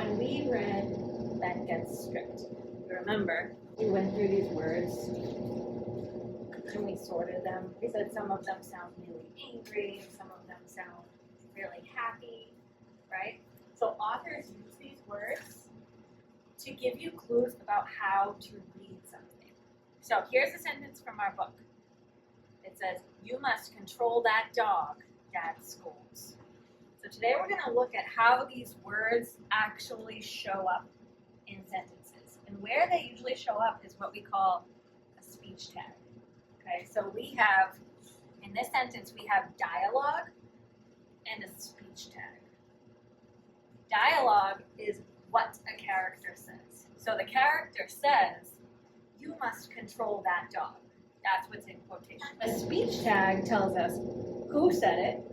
when we read that gets stripped, remember, we went through these words and we sorted them. We said some of them sound really angry, some of them sound really happy, right? So authors use these words to give you clues about how to read something. So here's a sentence from our book. It says, "You must control that dog, Dad scolds." So today we're going to look at how these words actually show up in sentences. And where they usually show up is what we call a speech tag. Okay, so we have, in this sentence, we have dialogue and a speech tag. Dialogue is what a character says. So the character says, "You must control that dog." That's what's in quotation. A speech tag tells us who said it,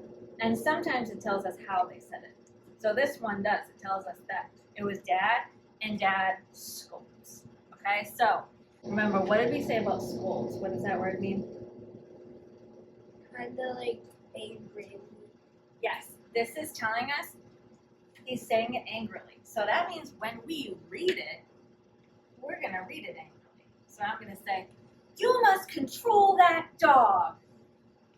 and sometimes it tells us how they said it. So this one does. It tells us that it was Dad, and Dad scolds. Okay, so remember, what did we say about scolds? What does that word mean? Kind of like angry. Yes, this is telling us he's saying it angrily. So that means when we read it, we're going to read it angrily. So I'm going to say, "You must control that dog,"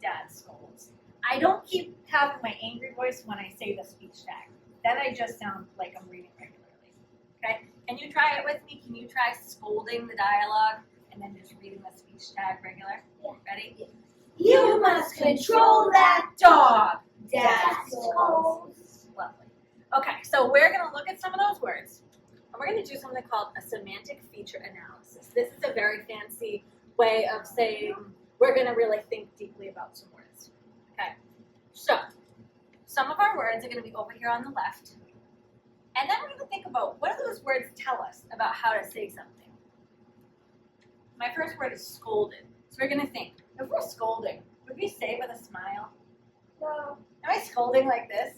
Dad scolds. I don't keep having my angry voice when I say the speech tag. Then I just sound like I'm reading regularly. Okay? Can you try it with me? Can you try scolding the dialogue and then just reading the speech tag regular? Yeah. Ready? Yeah. "You must control that dog," Dad scolds. Lovely. Okay, so we're going to look at some of those words, and we're going to do something called a semantic feature analysis. This is a very fancy way of saying we're going to really think deeply about some words. Okay, so some of our words are going to be over here on the left, and then we're going to think about what do those words tell us about how to say something. My first word is scolded. So we're going to think, if we're scolding, would we say it with a smile? No. Am I scolding like this?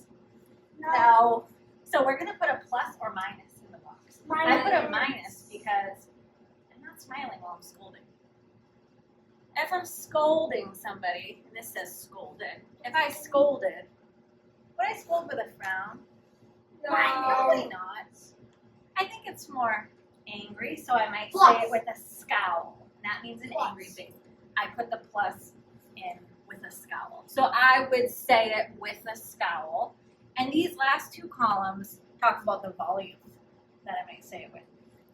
No. So we're going to put a plus or minus in the box. I put a minus because I'm not smiling while I'm scolding. If I'm scolding somebody, and this says scolded, if I scolded, would I scold with a frown? No. Probably not. I think it's more angry, so I might say it with a scowl. And that means an angry face. I put the plus in with a scowl. So I would say it with a scowl. And these last two columns talk about the volume that I might say it with.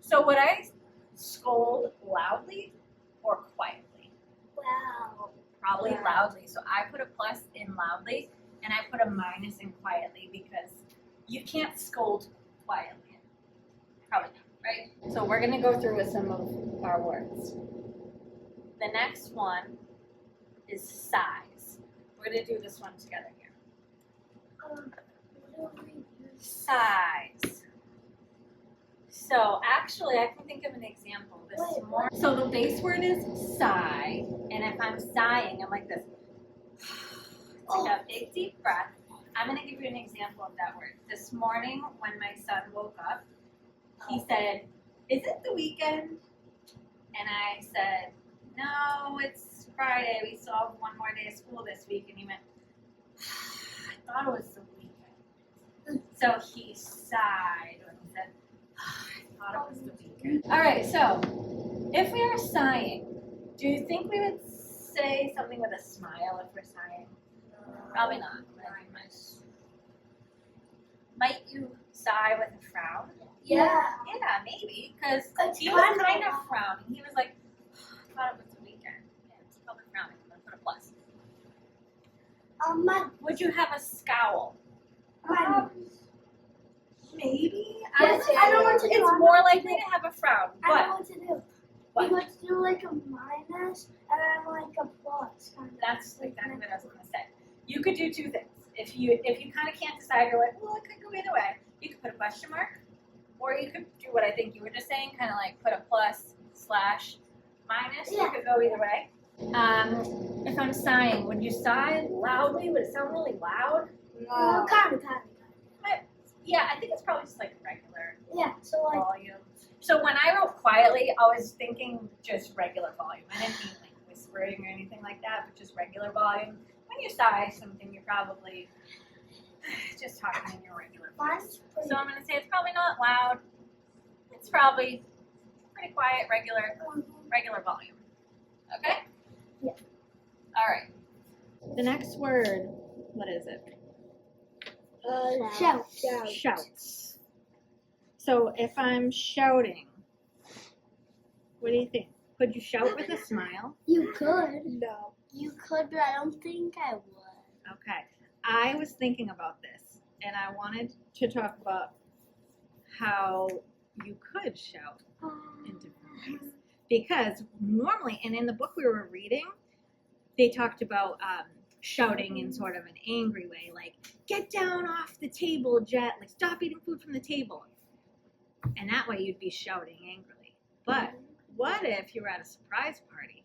So would I scold loudly or quietly? Wow. Probably Wow. loudly. So I put a plus in loudly, and I put a minus in quietly because you can't scold quietly. Probably not, right? So we're going to go through with some of our words. The next one is size. We're going to do this one together here. Size. So actually, I can think of an example this morning. So the base word is sigh, and if I'm sighing, I'm like this. Take a big deep breath. I'm going to give you an example of that word. This morning, when my son woke up, he said, "Is it the weekend?" And I said, "No, it's Friday. We still have one more day of school this week." And he went, "I thought it was the weekend." So he sighed when he said, "I thought it was the weekend." All right, so if we are sighing, do you think we would say something with a smile if we're sighing? Probably not. Might you sigh with a frown? Yeah. Yeah, maybe, because It's he was kind kind of- of frowning. He was like, "I thought it was the weekend." Yeah, it's probably frowning. I'm going to put a plus. Would you have a scowl? Maybe. Yes, I don't know. what to do. It's I know more what to likely do. to have a frown. I know But what to do. what? You want to do like a minus and then like a plus kind of. That's exactly what I was going to say. You could do two things. If you kind of can't decide, you're like, well, it could go either way. You could put a question mark, or you could do what I think you were just saying, kind of like put a plus slash minus. Yeah. You could go either way. If I'm sighing, would you sigh loudly? Would it sound really loud? No, kind of. Yeah, I think it's probably just like regular Yeah, so like, volume. So when I wrote quietly, I was thinking just regular volume. I didn't mean like whispering or anything like that, but just regular volume. When you sigh something, you're probably just talking in your regular voice. Mine's pretty. So I'm going to say it's probably not loud. It's probably pretty quiet, regular volume. Okay? Yeah. All right. The next word, what is it? Shout. Shouts. So if I'm shouting, what do you think? Could you shout with a smile? You could. No. You could, but I don't think I would. Okay. I was thinking about this, and I wanted to talk about how you could shout in different ways. Because normally, and in the book we were reading, they talked about shouting in sort of an angry way, like, get down off the table, Jet, like, stop eating food from the table. And that way you'd be shouting angrily. But what if you're at a surprise party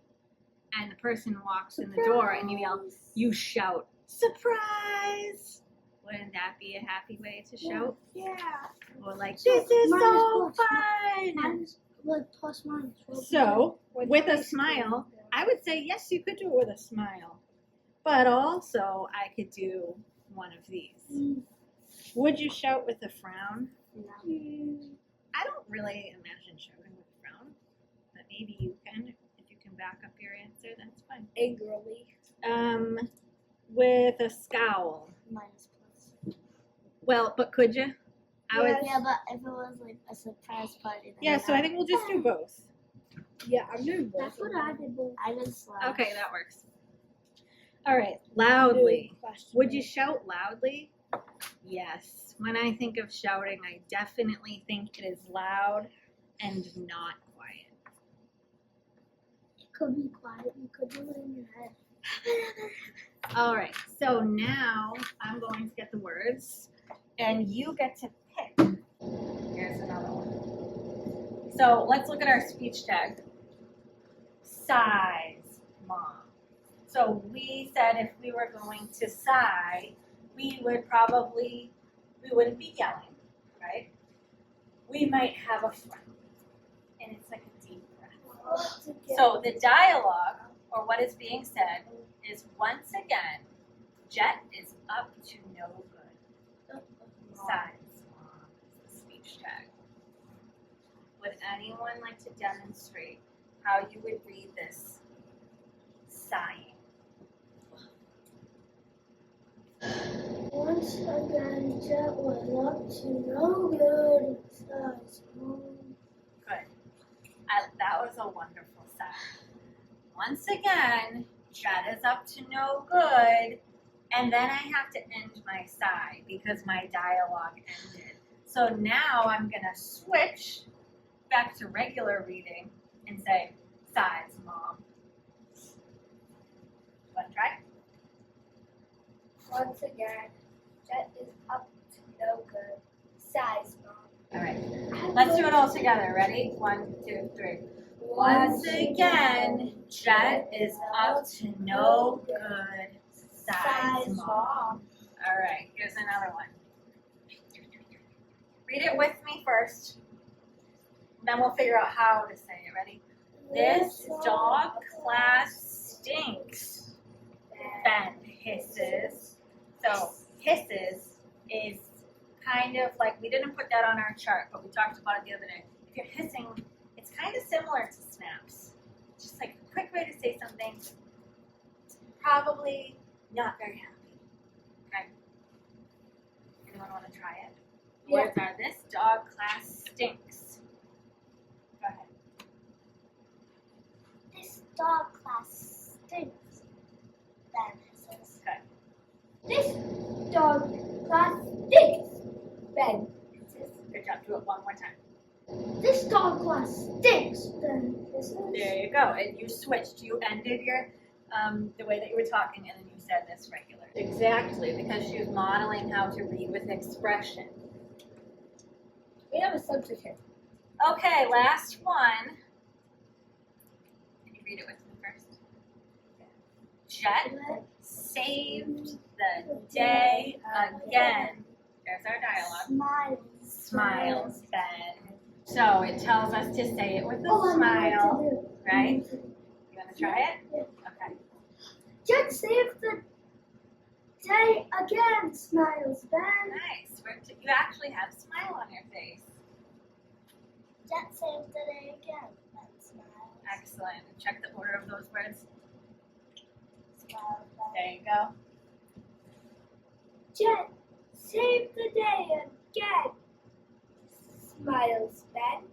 and the person walks in the door and you yell, you shout, surprise! Wouldn't that be a happy way to shout? Yeah. Or like, this is so fun! Mine's like plus minus. So, with a smile, I would say, yes, you could do it with a smile. But also, I could do one of these. Would you shout with a frown? No. I don't really imagine shouting with a frown. But maybe you can. If you can back up your answer, that's fine. Angrily. With a scowl. Minus plus. Well, but could you? Yeah, but if it was like a surprise party. Then Yeah, so I think we'll just do both. Yeah, I'm doing both. That's what I did. I just slapped. Okay, that works. All right, loudly. Would you shout loudly? Yes. When I think of shouting, I definitely think it is loud and not quiet. It could be quiet. You could do it in your head. All right, so now I'm going to get the words, and you get to pick. Here's another one. So let's look at our speech tag. Sighs, Mom. So we said if we were going to sigh, we wouldn't be yelling, right? We might have a frown, and it's like a deep breath. So the dialogue, or what is being said, is once again, Jet is up to no good. Sighs, Mom, is the speech tag. Would anyone like to demonstrate how you would read this sighing? Once again, Jet was up to no good. Good. That was a wonderful sigh. Once again, Jet is up to no good, and then I have to end my sigh because my dialogue ended. So now I'm going to switch back to regular reading and say, sighs, Mom. Want to try? Once again, Jet is up to no good. Sighs, Mom. All right. Let's do it all together. Ready? 1, 2, 3. Once again, Jet is up to no good. Sighs, Mom. All right. Here's another one. Read it with me first. Then we'll figure out how to say it. Ready? This dog class stinks. Ben hisses. So hisses is kind of like, we didn't put that on our chart, but we talked about it the other day. If you're hissing, it's kind of similar to snaps. Just like a quick way to say something, probably not very happy. Okay? Anyone want to try it? Yeah. Words are, this dog class stinks. Go ahead. This dog class stinks. Ben hisses. Okay. This dog class stinks. Ben hisses. Good job. Do it one more time. This dog class stinks. Ben hisses. There you go. And you switched. You ended your the way that you were talking, and then you said this regular. Exactly, because she was modeling how to read with expression. We have a subject here. Okay, last one. Can you read it with me first? Jet saved the day again. There's our dialogue. Smiles, Ben. So it tells us to say it with a smile, right? You want to try it? Yeah. Okay. Jet saved the Day again, smiles Ben. Nice. You actually have a smile on your face. Jet saved the day again. Ben smiles. Excellent. Check the order of those words. Smiles Ben. There you go. Jet saved the day again. Smiles Ben.